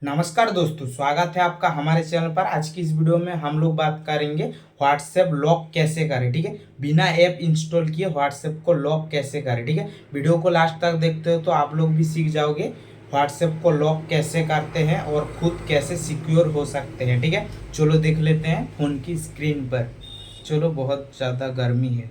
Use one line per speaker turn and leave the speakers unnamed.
नमस्कार दोस्तों, स्वागत है आपका हमारे चैनल पर। आज की इस वीडियो में हम लोग बात करेंगे व्हाट्सएप लॉक कैसे करें। ठीक है, बिना ऐप इंस्टॉल किए व्हाट्सएप को लॉक कैसे करें। ठीक है, वीडियो को लास्ट तक देखते हो तो आप लोग भी सीख जाओगे व्हाट्सएप को लॉक कैसे करते हैं और खुद कैसे सिक्योर हो सकते हैं। ठीक है, चलो देख लेते हैं फोन की स्क्रीन पर। चलो, बहुत ज़्यादा गर्मी है।